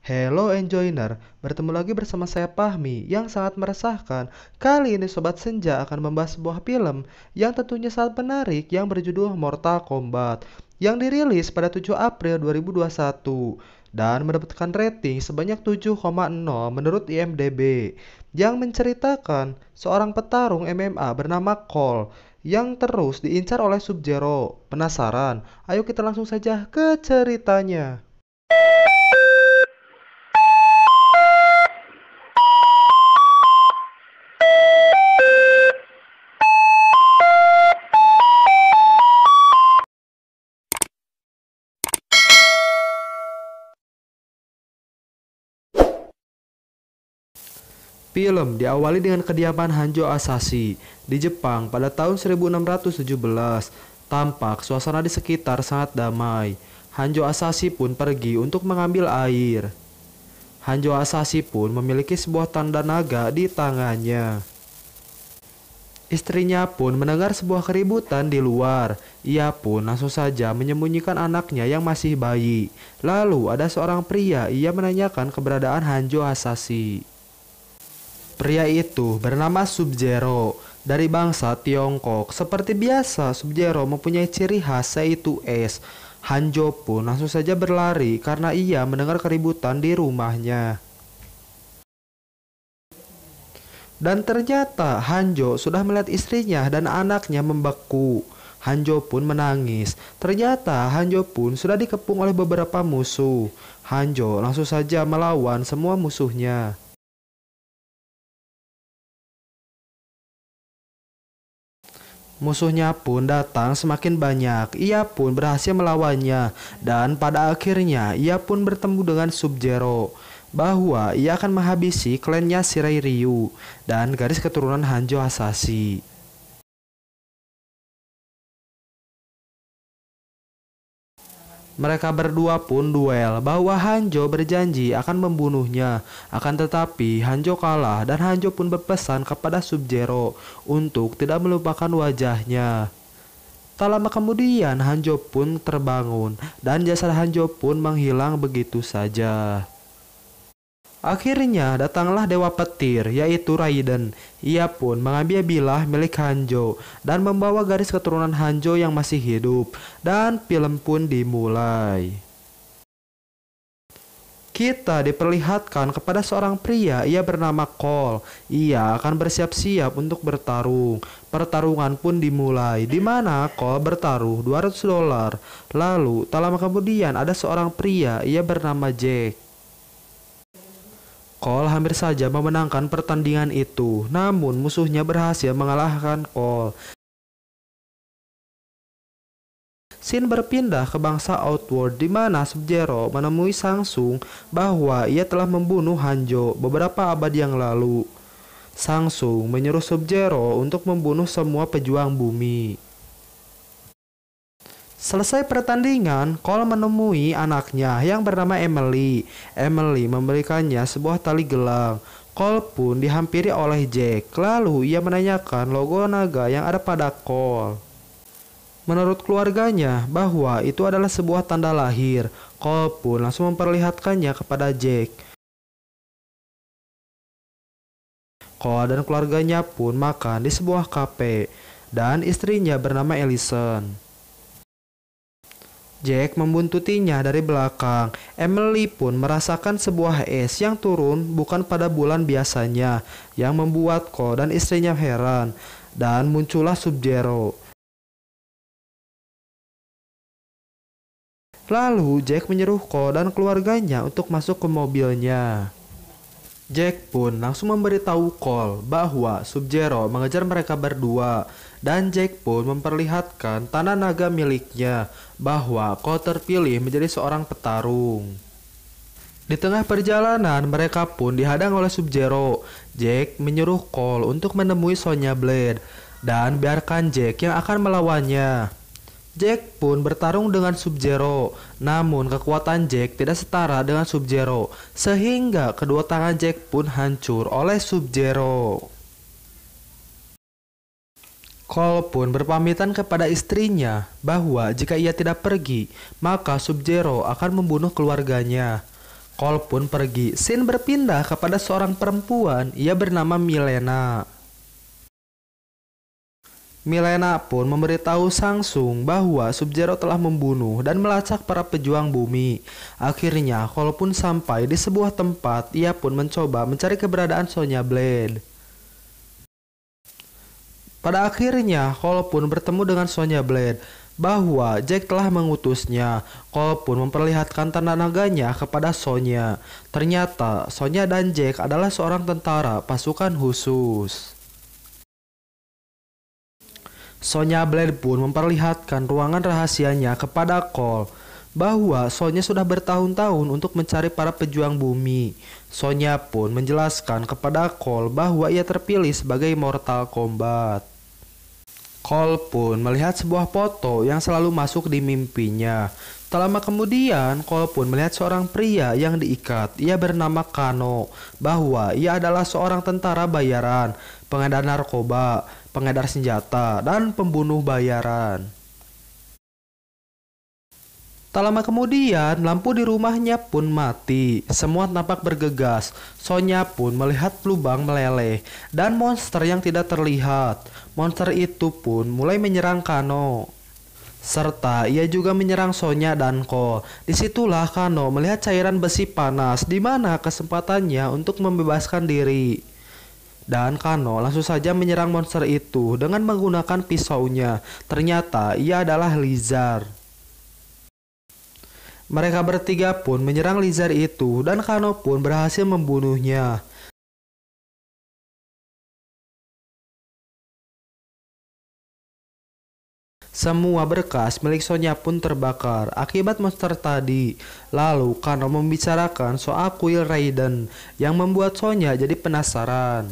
Hello Enjoiner, bertemu lagi bersama saya Fahmi yang sangat meresahkan. Kali ini Sobat Senja akan membahas sebuah film yang tentunya sangat menarik yang berjudul Mortal Kombat yang dirilis pada 7 April 2021 dan mendapatkan rating sebanyak 7,0 menurut IMDb yang menceritakan seorang petarung MMA bernama Cole yang terus diincar oleh Sub-Zero. Penasaran? Ayo kita langsung saja ke ceritanya. Film diawali dengan kediaman Hanjo Asashi di Jepang pada tahun 1617. Tampak suasana di sekitar sangat damai. Hanjo Asashi pun pergi untuk mengambil air. Hanjo Asashi pun memiliki sebuah tanda naga di tangannya. Istrinya pun mendengar sebuah keributan di luar. Ia pun langsung saja menyembunyikan anaknya yang masih bayi. Lalu ada seorang pria, ia menanyakan keberadaan Hanjo Asashi. Pria itu bernama Sub-Zero dari bangsa Tiongkok. Seperti biasa, Sub-Zero mempunyai ciri khas yaitu es. Hanjo pun langsung saja berlari karena ia mendengar keributan di rumahnya. Dan ternyata Hanjo sudah melihat istrinya dan anaknya membeku. Hanjo pun menangis. Ternyata Hanjo pun sudah dikepung oleh beberapa musuh. Hanjo langsung saja melawan semua musuhnya. Musuhnya pun datang semakin banyak. Ia pun berhasil melawannya. Dan pada akhirnya ia pun bertemu dengan Sub-Zero bahwa ia akan menghabisi klannya Shirai Ryu dan garis keturunan Hanjo Asashi. Mereka berdua pun duel bahwa Hanjo berjanji akan membunuhnya. Akan tetapi Hanjo kalah dan Hanjo pun berpesan kepada Sub-Zero untuk tidak melupakan wajahnya. Tak lama kemudian Hanjo pun terbangun dan jasad Hanjo pun menghilang begitu saja. Akhirnya datanglah Dewa Petir yaitu Raiden. Ia pun mengambil bilah milik Hanjo dan membawa garis keturunan Hanjo yang masih hidup. Dan film pun dimulai. Kita diperlihatkan kepada seorang pria, ia bernama Cole. Ia akan bersiap-siap untuk bertarung. Pertarungan pun dimulai, di mana Cole bertaruh $200. Lalu tak lama kemudian ada seorang pria, ia bernama Jack. Cole hampir saja memenangkan pertandingan itu, namun musuhnya berhasil mengalahkan Cole. Scene berpindah ke bangsa Outworld di mana Sub-Zero menemui Samsung bahwa ia telah membunuh Hanjo beberapa abad yang lalu. Samsung menyuruh Sub-Zero untuk membunuh semua pejuang bumi. Selesai pertandingan, Cole menemui anaknya yang bernama Emily. Emily memberikannya sebuah tali gelang. Cole pun dihampiri oleh Jack. Lalu ia menanyakan logo naga yang ada pada Cole. Menurut keluarganya bahwa itu adalah sebuah tanda lahir. Cole pun langsung memperlihatkannya kepada Jack. Cole dan keluarganya pun makan di sebuah kafe dan istrinya bernama Ellison. Jack membuntutinya dari belakang. Emily pun merasakan sebuah es yang turun bukan pada bulan biasanya, yang membuat Cole dan istrinya heran. Dan muncullah Sub-Zero. Lalu Jack menyuruh Cole dan keluarganya untuk masuk ke mobilnya. Jack pun langsung memberitahu Cole bahwa Sub-Zero mengejar mereka berdua dan Jack pun memperlihatkan tanah naga miliknya bahwa Cole terpilih menjadi seorang petarung. Di tengah perjalanan mereka pun dihadang oleh Sub-Zero. Jack menyuruh Cole untuk menemui Sonya Blade dan biarkan Jack yang akan melawannya. Jack pun bertarung dengan Sub-Zero, namun kekuatan Jack tidak setara dengan Sub-Zero, sehingga kedua tangan Jack pun hancur oleh Sub-Zero. Cole pun berpamitan kepada istrinya bahwa jika ia tidak pergi, maka Sub-Zero akan membunuh keluarganya. Cole pun pergi. Scene berpindah kepada seorang perempuan, ia bernama Milena. Milena pun memberitahu Samsung bahwa Sub-Zero telah membunuh dan melacak para pejuang bumi. Akhirnya, Cole pun sampai di sebuah tempat, ia pun mencoba mencari keberadaan Sonya Blade. Pada akhirnya, Cole pun bertemu dengan Sonya Blade bahwa Jack telah mengutusnya. Cole pun memperlihatkan tanda naganya kepada Sonya. Ternyata, Sonya dan Jack adalah seorang tentara pasukan khusus. Sonya Blade pun memperlihatkan ruangan rahasianya kepada Cole bahwa Sonya sudah bertahun-tahun untuk mencari para pejuang bumi. Sonya pun menjelaskan kepada Cole bahwa ia terpilih sebagai Mortal Kombat. Cole pun melihat sebuah foto yang selalu masuk di mimpinya. Tak lama kemudian, Cole pun melihat seorang pria yang diikat. Ia bernama Kano, bahwa ia adalah seorang tentara bayaran, pengedar narkoba, pengedar senjata, dan pembunuh bayaran. Tak lama kemudian, lampu di rumahnya pun mati. Semua tampak bergegas. Sonya pun melihat lubang meleleh dan monster yang tidak terlihat. Monster itu pun mulai menyerang Kano. Serta ia juga menyerang Sonya dan Cole. Disitulah Kano melihat cairan besi panas di mana kesempatannya untuk membebaskan diri. Dan Kano langsung saja menyerang monster itu dengan menggunakan pisaunya. Ternyata ia adalah Lizard. Mereka bertiga pun menyerang Lizard itu dan Kano pun berhasil membunuhnya. Semua berkas milik Sonya pun terbakar akibat monster tadi. Lalu Kano membicarakan soal kuil Raiden yang membuat Sonya jadi penasaran.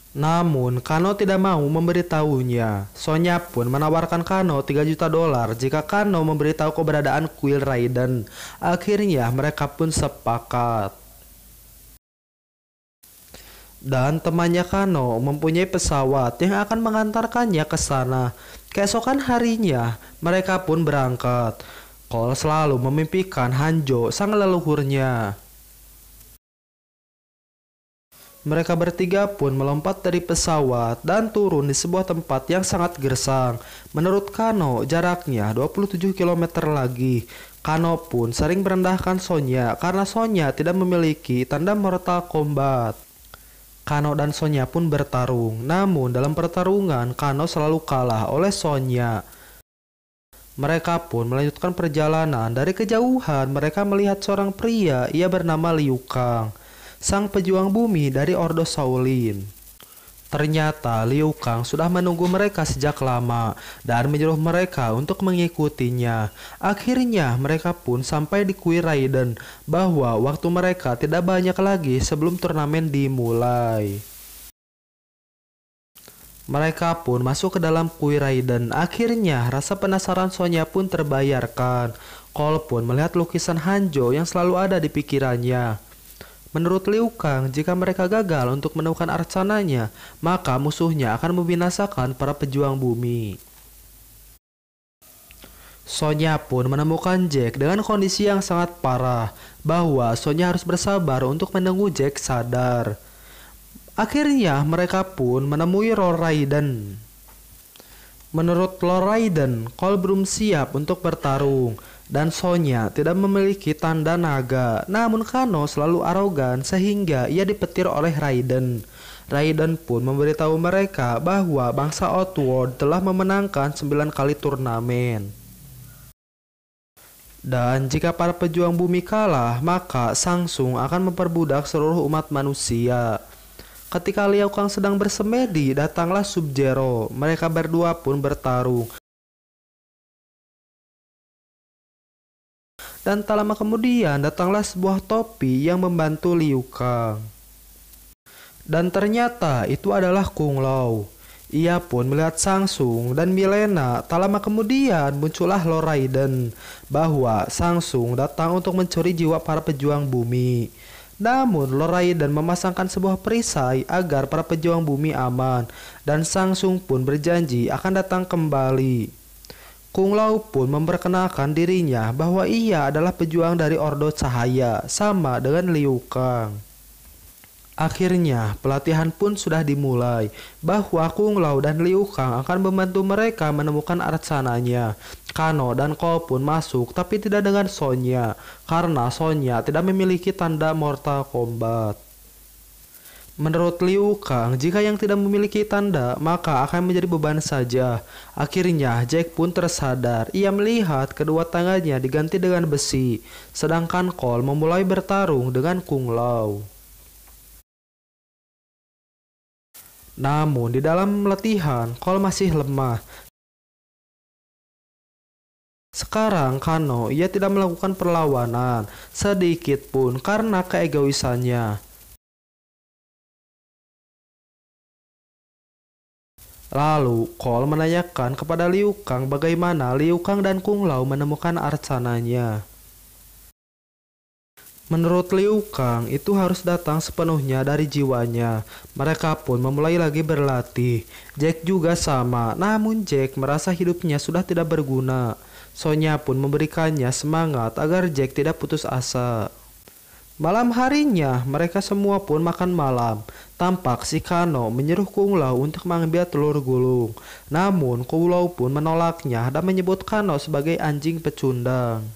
Namun Kano tidak mau memberitahunya. Sonya pun menawarkan Kano $3 juta jika Kano memberitahu keberadaan kuil Raiden. Akhirnya mereka pun sepakat. Dan temannya Kano mempunyai pesawat yang akan mengantarkannya ke sana. Keesokan harinya mereka pun berangkat. Cole selalu memimpikan Hanjo, sang leluhurnya. Mereka bertiga pun melompat dari pesawat dan turun di sebuah tempat yang sangat gersang. Menurut Kano, jaraknya 27 km lagi. Kano pun sering merendahkan Sonya karena Sonya tidak memiliki tanda Mortal Kombat. Kano dan Sonya pun bertarung, namun dalam pertarungan Kano selalu kalah oleh Sonya. Mereka pun melanjutkan perjalanan. Dari kejauhan mereka melihat seorang pria, ia bernama Liu Kang, sang pejuang bumi dari Ordo Shaolin. Ternyata Liu Kang sudah menunggu mereka sejak lama dan menyuruh mereka untuk mengikutinya. Akhirnya mereka pun sampai di kuil Raiden bahwa waktu mereka tidak banyak lagi sebelum turnamen dimulai. Mereka pun masuk ke dalam kuil Raiden. Akhirnya rasa penasaran Sonya pun terbayarkan. Cole pun melihat lukisan Hanjo yang selalu ada di pikirannya. Menurut Liu Kang, jika mereka gagal untuk menemukan arcananya, maka musuhnya akan membinasakan para pejuang bumi. Sonya pun menemukan Jack dengan kondisi yang sangat parah, bahwa Sonya harus bersabar untuk menunggu Jack sadar. Akhirnya mereka pun menemui Lord Raiden. Menurut Lord Raiden, Cole belum siap untuk bertarung. Dan Sonya tidak memiliki tanda naga. Namun Kano selalu arogan sehingga ia dipetir oleh Raiden. Raiden pun memberitahu mereka bahwa bangsa Outworld telah memenangkan 9 kali turnamen. Dan jika para pejuang bumi kalah, maka Samsung akan memperbudak seluruh umat manusia. Ketika Liu Kang sedang bersemedi, datanglah Sub-Zero. Mereka berdua pun bertarung. Dan tak lama kemudian datanglah sebuah topi yang membantu Liu Kang. Dan ternyata itu adalah Kung Lao. Ia pun melihat Samsung dan Milena. Tak lama kemudian muncullah Lord Raiden bahwa Samsung datang untuk mencuri jiwa para pejuang bumi. Namun Lord Raiden memasangkan sebuah perisai agar para pejuang bumi aman. Dan Samsung pun berjanji akan datang kembali. Kung Lao pun memperkenalkan dirinya bahwa ia adalah pejuang dari Ordo Cahaya, sama dengan Liu Kang. Akhirnya, pelatihan pun sudah dimulai, bahwa Kung Lao dan Liu Kang akan membantu mereka menemukan arcananya. Kano dan Cole pun masuk, tapi tidak dengan Sonya, karena Sonya tidak memiliki tanda Mortal Kombat. Menurut Liu Kang, jika yang tidak memiliki tanda, maka akan menjadi beban saja. Akhirnya, Jack pun tersadar. Ia melihat kedua tangannya diganti dengan besi, sedangkan Cole memulai bertarung dengan Kung Lao. Namun, di dalam latihan, Cole masih lemah. Sekarang Kano, ia tidak melakukan perlawanan sedikit pun karena keegoisannya. Lalu, Cole menanyakan kepada Liu Kang bagaimana Liu Kang dan Kung Lao menemukan arcananya. Menurut Liu Kang, itu harus datang sepenuhnya dari jiwanya. Mereka pun memulai lagi berlatih. Jack juga sama, namun Jack merasa hidupnya sudah tidak berguna. Sonya pun memberikannya semangat agar Jack tidak putus asa. Malam harinya, mereka semua pun makan malam. Tampak si Kano menyuruh Kung Lao untuk mengambil telur gulung. Namun, Kung Lao pun menolaknya dan menyebut Kano sebagai anjing pecundang.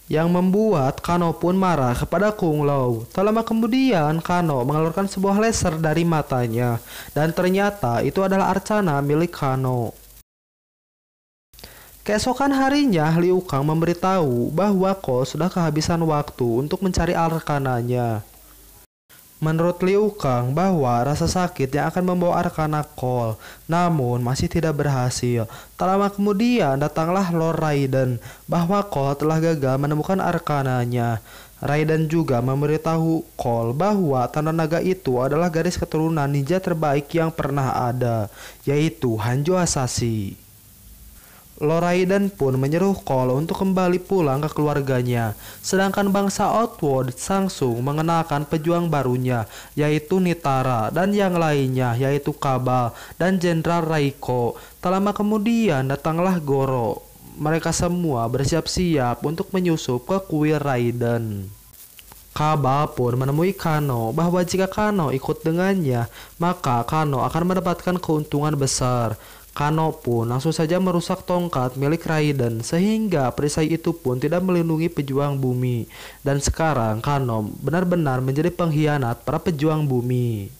Yang membuat Kano pun marah kepada Kung Lao. Tak lama kemudian, Kano mengeluarkan sebuah laser dari matanya. Dan ternyata itu adalah arcana milik Kano. Keesokan harinya, Liu Kang memberitahu bahwa Cole sudah kehabisan waktu untuk mencari arkananya. Menurut Liu Kang bahwa rasa sakit yang akan membawa arkana Cole, namun masih tidak berhasil. Tak lama kemudian datanglah Lord Raiden bahwa Cole telah gagal menemukan arkananya. Raiden juga memberitahu Cole bahwa tanda naga itu adalah garis keturunan ninja terbaik yang pernah ada, yaitu Hanjo Hasashi. Lord Raiden pun menyeru Cole untuk kembali pulang ke keluarganya. Sedangkan bangsa Outworld langsung mengenalkan pejuang barunya, yaitu Nitara, dan yang lainnya yaitu Kabal dan Jenderal Raiko. Tak lama kemudian datanglah Goro. Mereka semua bersiap-siap untuk menyusup ke kuil Raiden. Kabal pun menemui Kano bahwa jika Kano ikut dengannya, maka Kano akan mendapatkan keuntungan besar. Kano pun langsung saja merusak tongkat milik Raiden sehingga perisai itu pun tidak melindungi pejuang bumi. Dan sekarang Kano benar-benar menjadi pengkhianat para pejuang bumi.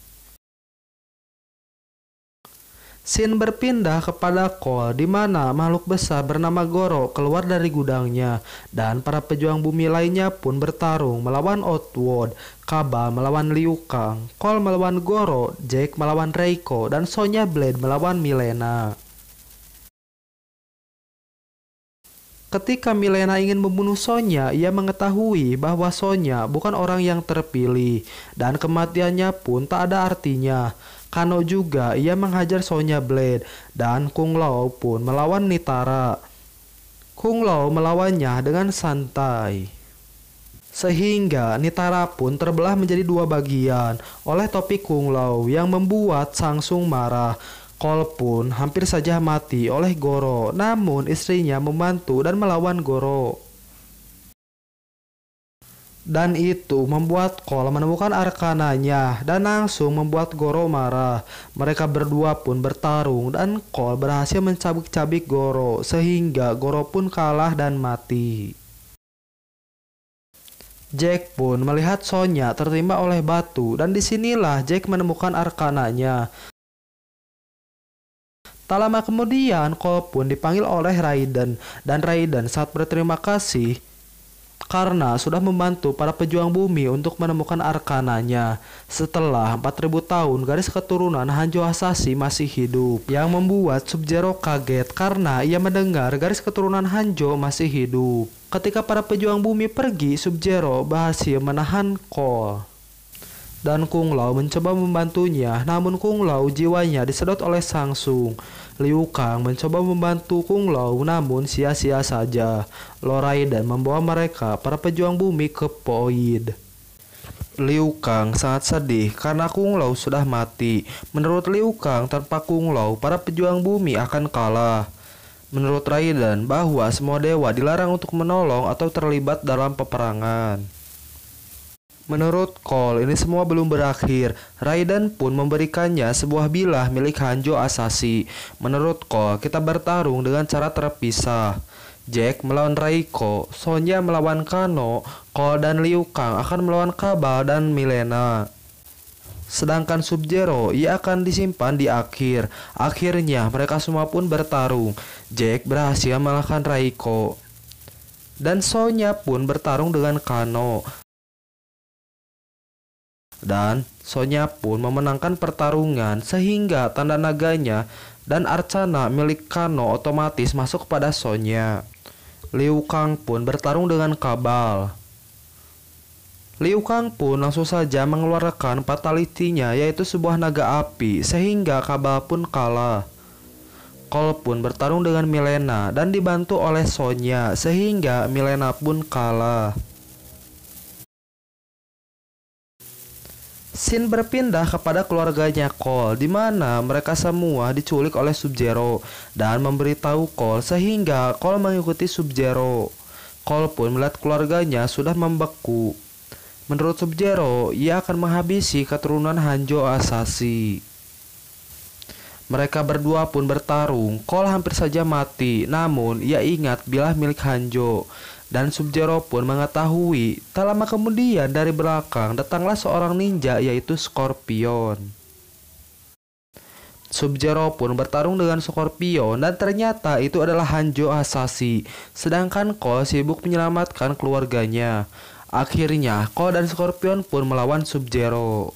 Scene berpindah kepada Cole di mana makhluk besar bernama Goro keluar dari gudangnya dan para pejuang bumi lainnya pun bertarung melawan Outworld. Kabal melawan Liu Kang, Cole melawan Goro, Jack melawan Reiko, dan Sonya Blade melawan Milena. Ketika Milena ingin membunuh Sonya, ia mengetahui bahwa Sonya bukan orang yang terpilih dan kematiannya pun tak ada artinya. Kano juga ia menghajar Sonya Blade dan Kung Lao pun melawan Nitara. Kung Lao melawannya dengan santai. Sehingga Nitara pun terbelah menjadi dua bagian oleh topi Kung Lao yang membuat Sangsung marah. Cole pun hampir saja mati oleh Goro, namun istrinya membantu dan melawan Goro. Dan itu membuat Cole menemukan arkananya dan langsung membuat Goro marah. Mereka berdua pun bertarung dan Cole berhasil mencabik-cabik Goro sehingga Goro pun kalah dan mati. Jack pun melihat Sonya tertimpa oleh batu dan disinilah Jack menemukan arkananya. Tak lama kemudian Cole pun dipanggil oleh Raiden dan Raiden sangat berterima kasih karena sudah membantu para pejuang bumi untuk menemukan arkananya. Setelah 4000 tahun, garis keturunan Hanjo Hasashi masih hidup, yang membuat Sub-Zero kaget karena ia mendengar garis keturunan Hanjo masih hidup. Ketika para pejuang bumi pergi, Sub-Zero berhasil menahan Cole. Dan Kung Lao mencoba membantunya, namun Kung Lao jiwanya disedot oleh Sangsung. Liu Kang mencoba membantu Kung Lao namun sia-sia saja. Lord Raiden membawa mereka para pejuang bumi ke Void. Liu Kang sangat sedih karena Kung Lao sudah mati. Menurut Liu Kang, tanpa Kung Lao, para pejuang bumi akan kalah. Menurut Raiden, bahwa semua dewa dilarang untuk menolong atau terlibat dalam peperangan. Menurut Cole, ini semua belum berakhir. Raiden pun memberikannya sebuah bilah milik Hanjo Asashi. Menurut Cole, kita bertarung dengan cara terpisah. Jack melawan Reiko, Sonya melawan Kano, Cole dan Liu Kang akan melawan Kabal dan Milena. Sedangkan Sub-Zero, ia akan disimpan di akhir. Akhirnya mereka semua pun bertarung. Jack berhasil mengalahkan Reiko. Dan Sonya pun bertarung dengan Kano. Dan Sonya pun memenangkan pertarungan sehingga tanda naganya dan arcana milik Kano otomatis masuk pada Sonya. Liu Kang pun bertarung dengan Kabal. Liu Kang pun langsung saja mengeluarkan fatality-nya, yaitu sebuah naga api, sehingga Kabal pun kalah. Cole pun bertarung dengan Milena dan dibantu oleh Sonya, sehingga Milena pun kalah. Scene berpindah kepada keluarganya Cole, di mana mereka semua diculik oleh Sub-Zero dan memberitahu Cole sehingga Cole mengikuti Sub-Zero. Cole pun melihat keluarganya sudah membeku. Menurut Sub-Zero, ia akan menghabisi keturunan Hanjo Asashi. Mereka berdua pun bertarung. Cole hampir saja mati, namun ia ingat bilah milik Hanjo. Dan Sub-Zero pun mengetahui. Tak lama kemudian dari belakang datanglah seorang ninja, yaitu Scorpion. Sub-Zero pun bertarung dengan Scorpion dan ternyata itu adalah Hanjo Asashi. Sedangkan Cole sibuk menyelamatkan keluarganya. Akhirnya Cole dan Scorpion pun melawan Sub-Zero.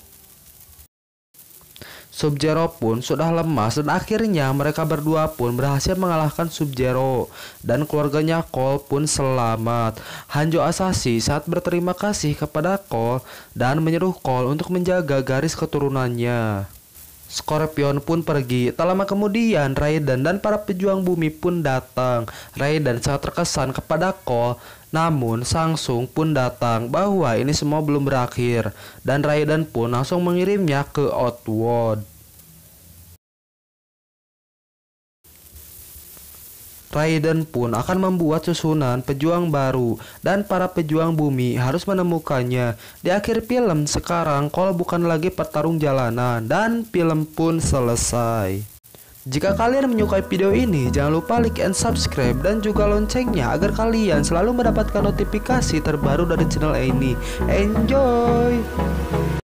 Sub-Zero pun sudah lemas dan akhirnya mereka berdua pun berhasil mengalahkan Sub-Zero dan keluarganya Cole pun selamat. Hanjo Asashi sangat berterima kasih kepada Cole dan menyuruh Cole untuk menjaga garis keturunannya. Scorpion pun pergi. Tak lama kemudian Raiden dan para pejuang bumi pun datang. Raiden sangat terkesan kepada Cole, namun Samsung pun datang bahwa ini semua belum berakhir dan Raiden pun langsung mengirimnya ke Outworld. Raiden pun akan membuat susunan pejuang baru dan para pejuang bumi harus menemukannya. Di akhir film sekarang Cole bukan lagi petarung jalanan dan film pun selesai. Jika kalian menyukai video ini, jangan lupa like and subscribe dan juga loncengnya agar kalian selalu mendapatkan notifikasi terbaru dari channel ini. Enjoy!